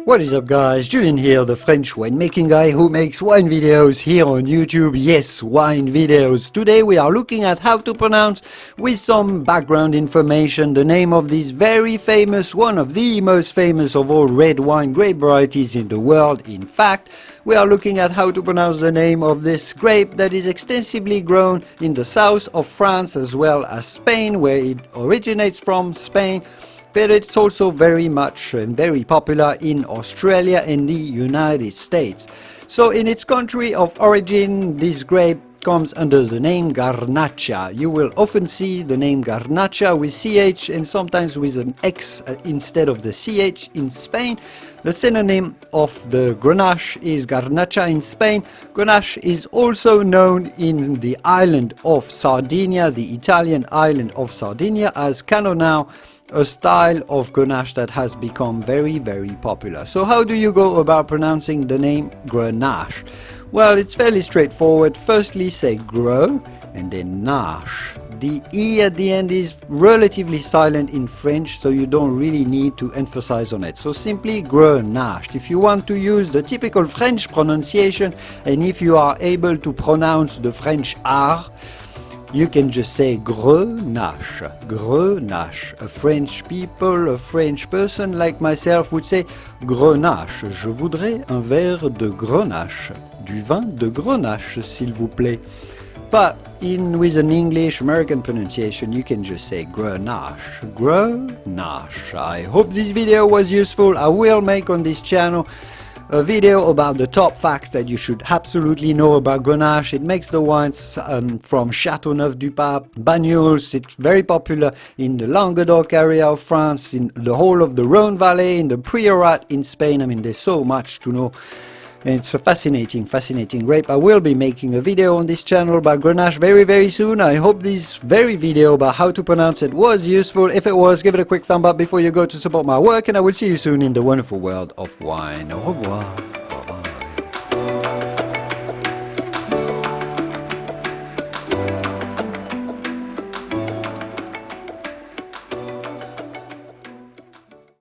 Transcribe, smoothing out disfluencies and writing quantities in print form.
What is up guys, Julien here, the French winemaking guy who makes wine videos here on YouTube. Yes, wine videos. Today we are looking at how to pronounce, with some background information, the name of this very famous, one of the most famous of all red wine grape varieties in the world. In fact, we are looking at how to pronounce the name of this grape that is extensively grown in the south of France as well as Spain, where it originates from, Spain. But it's also very much and very popular in Australia and the United States. So in its country of origin, this grape comes under the name Garnacha. You will often see the name Garnacha with CH and sometimes with an X instead of the CH in Spain. The synonym of the Grenache is Garnacha in Spain. Grenache is also known in the island of Sardinia, the Italian island of Sardinia, as Cannonau, a style of Grenache that has become very, very popular. So how do you go about pronouncing the name Grenache? Well, it's fairly straightforward. Firstly, say gros and then nache. The E at the end is relatively silent in French, so you don't really need to emphasize on it. So simply Grenache. If you want to use the typical French pronunciation, and if you are able to pronounce the French R, you can just say Grenache, Grenache. A French people, a French person like myself would say Grenache. Je voudrais un verre de Grenache. Du vin de Grenache, s'il vous plaît. But with an English American pronunciation, you can just say Grenache, Grenache. I hope this video was useful. I will make on this channel a video about the top facts that you should absolutely know about Grenache. It makes the wines from Chateauneuf-du-Pape, Vinyes. It's very popular in the Languedoc area of France, in the whole of the Rhone Valley, in the Priorat in Spain. I mean, there's so much to know. And it's a fascinating grape. I will be making a video on this channel about Grenache very, very soon. I hope this very video about how to pronounce it was useful. If it was, give it a quick thumb up before you go to support my work, and I will see you soon in the wonderful world of wine. Au revoir.